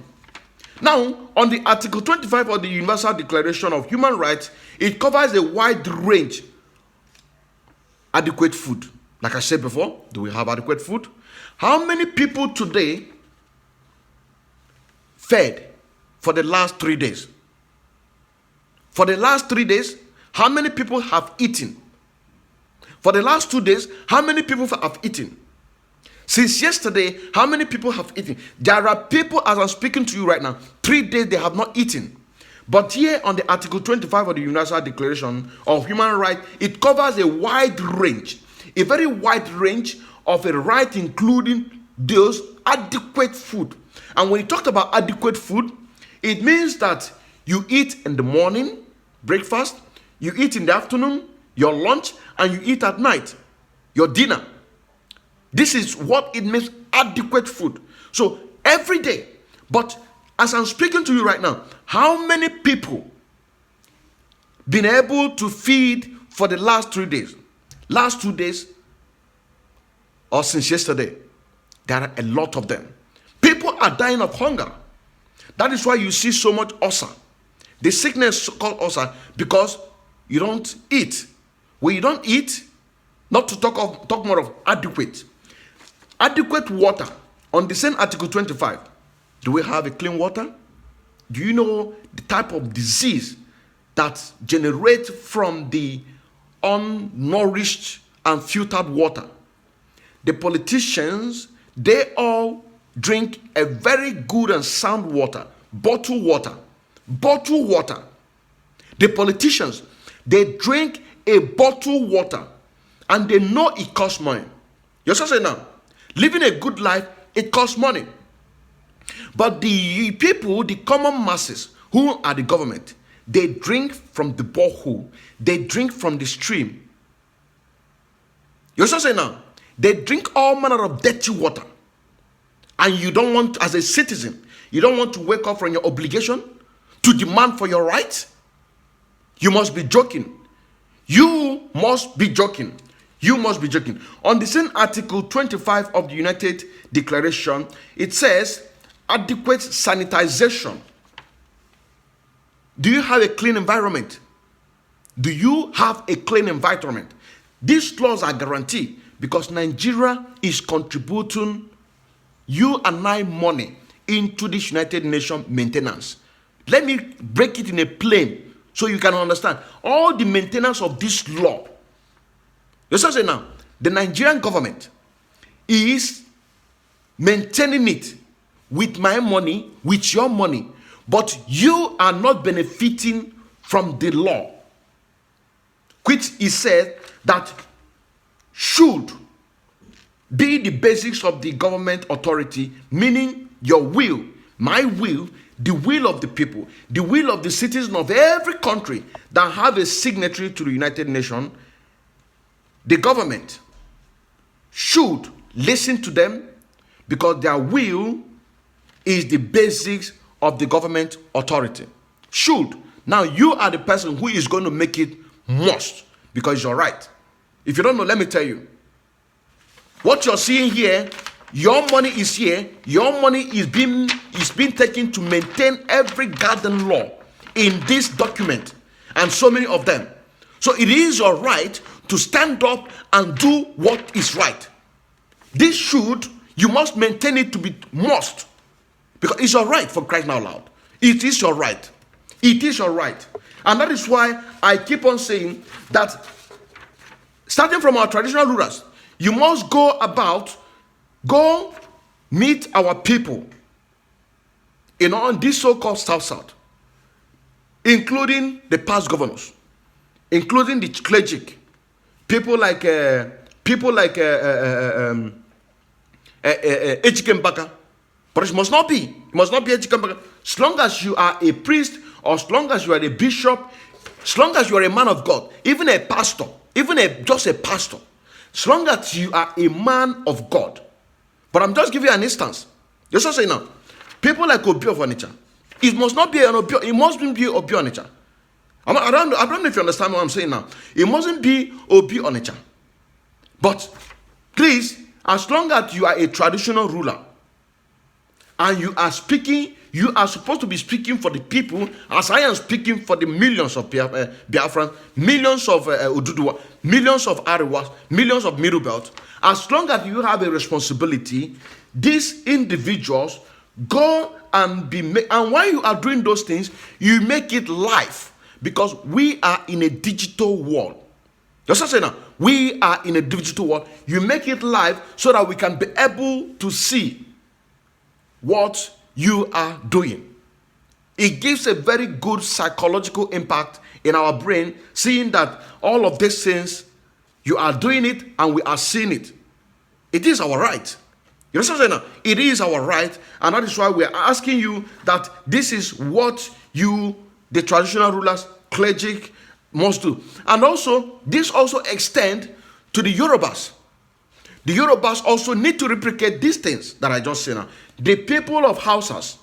Now, on the Article 25 of the Universal Declaration of Human Rights, it covers a wide range. Adequate food. Like I said before, do we have adequate food? How many people today fed for the last 3 days? For the last 3 days, how many people have eaten? For the last 2 days, how many people have eaten? Since yesterday, how many people have eaten? There are people, as I'm speaking to you right now, 3 days they have not eaten. But here on the Article 25 of the Universal Declaration of Human Rights, it covers a wide range, a very wide range of a right, including those adequate food. And when you talked about adequate food, it means that you eat in the morning, breakfast, you eat in the afternoon, your lunch, and you eat at night, your dinner. This is what it means, adequate food. So every day. But as I'm speaking to you right now, how many people been able to feed for the last 3 days? Last 2 days? Or since yesterday? There are a lot of them. People are dying of hunger. That is why you see so much ulcer. The sickness called ulcer, because you don't eat. When you don't eat, not to talk more of adequate. Adequate water. On the same Article 25, do we have a clean water? Do you know the type of disease that generates from the unnourished and filtered water? The politicians, they all drink a very good and sound water, bottled water. Bottled water. The politicians, they drink a bottled water and they know it costs money. You're just saying now, living a good life, it costs money. But the people, the common masses who are the government, they drink from the borehole. They drink from the stream. You're just saying now, they drink all manner of dirty water. And you don't want, as a citizen, you don't want to wake up from your obligation to demand for your rights? You must be joking. You must be joking. You must be joking. On the same Article 25 of the United Declaration, it says adequate sanitization. Do you have a clean environment? Do you have a clean environment? These laws are guaranteed because Nigeria is contributing you and I money into this United Nations maintenance. Let me break it in a plain so you can understand. All the maintenance of this law, let's say now, the Nigerian government is maintaining it with my money, with your money, but you are not benefiting from the law. which is said that should be the basics of the government authority, meaning your will, my will, the will of the people, the will of the citizens of every country that have a signatory to the United Nations. The government should listen to them because their will is the basics of the government authority. Should. Now you are the person who is going to make it must, because it's your right. If you don't know, let me tell you. What you're seeing here, your money is here. Your money is being taken to maintain every garden law in this document, and so many of them. So it is your right to stand up and do what is right. This should, you must maintain it to be must, because it's your right, for crying out loud. It is your right. It is your right. And that is why I keep on saying that starting from our traditional rulers, you must go meet our people in all this so-called South, including the past governors, including the clergy, people like Ejike Mbaka. But it must not be. It must not be Ejike Mbaka. As long as you are a priest, or as long as you are a bishop, as long as you are a man of God, even a pastor, just a pastor, as long as you are a man of God. But I'm just giving you an instance. Just to say now, people like Obi of Onitsha, it must not be an Obi, it must be Obi Onitsha. I don't know if you understand what I'm saying now. It mustn't be Obi Onitsha. But please, as long as you are a traditional ruler and you are speaking, you are supposed to be speaking for the people, as I am speaking for the millions of Biafran, millions of Oduduwa, millions of Ariwas, millions of Middle Belt. As long as you have a responsibility, these individuals go and and while you are doing those things, you make it live, because we are in a digital world. Just to say now, we are in a digital world. You make it live so that we can be able to see what you are doing. It gives a very good psychological impact in our brain, seeing that all of these things, you are doing it and we are seeing it. It is our right. You know what I'm saying now? It is our right, and that is why we are asking you that this is what you, the traditional rulers, clergy, must do. And also, this also extends to the Yorubas. The Yorubas also need to replicate these things that I just said now. The people of Hausas,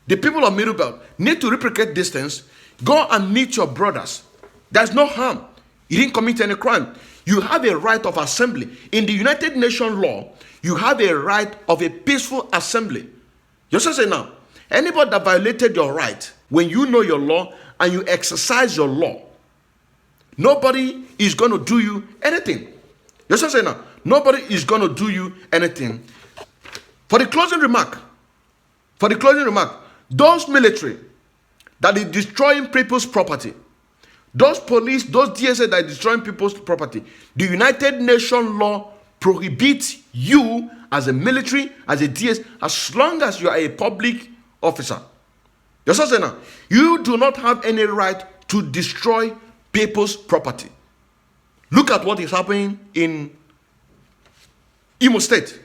the people of Middle Belt need to replicate these things. Go and meet your brothers. There's no harm. You didn't commit any crime. You have a right of assembly. In the United Nations law, you have a right of a peaceful assembly. Just say now, anybody that violated your right, when you know your law and you exercise your law, nobody is going to do you anything. Just say now, nobody is going to do you anything. For the closing remark, those military that is destroying people's property, those police, those DSA that are destroying people's property, the United Nations law prohibits you as a military, as a DS, as long as you are a public officer. Just say now, you do not have any right to destroy people's property. Look at what is happening in Imo State.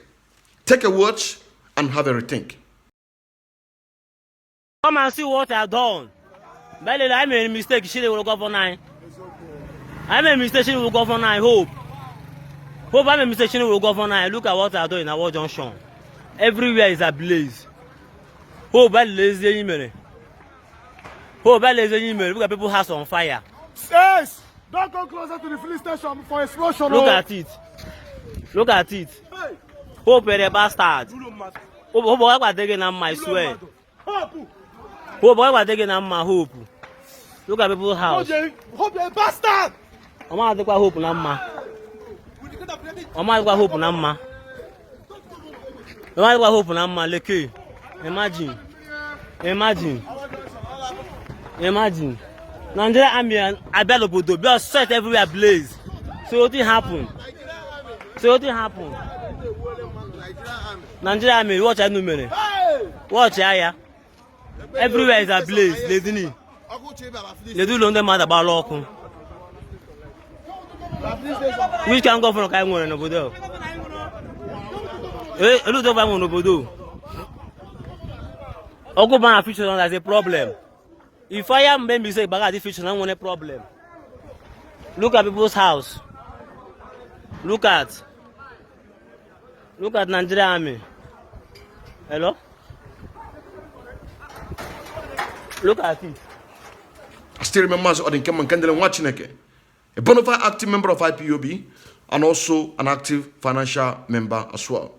Take a watch and have a rethink. Come and see what I've done. I made a mistake. She will go for 9. I made a mistake. She will go for 9. Hope I made a mistake. She will go for 9. Look at what I've done in our junction. Everywhere is ablaze. Hope I lazy email. Hope I lazy email. Look at people's house on fire. Yes! Don't come closer to the police station for explosion. Look at it. Look at it. Hope you're a bastard. Hope I'm taking on my swear. Hope I'm taking on my hope. Look at people's house. Hope you're a bastard. I'm not taking hope on my. I'm not taking hope on my. I'm not taking hope on my. Look, imagine. Nigeria army and Abelobodo just set everywhere ablaze. So what happened? Nigeria army, watch I numere. Watch here. Everywhere is ablaze. They do learn them about local. Which can governor can go in Obodo? A lot of them on Obodo. Ogoban future that's a problem. If I am maybe say Bagadi future, I want a problem. Look at people's house. Look at Nigeria Army. Hello? Look at it. I still remember Odinkem and Kendall watching again. A bona fide active member of IPOB and also an active financial member as well.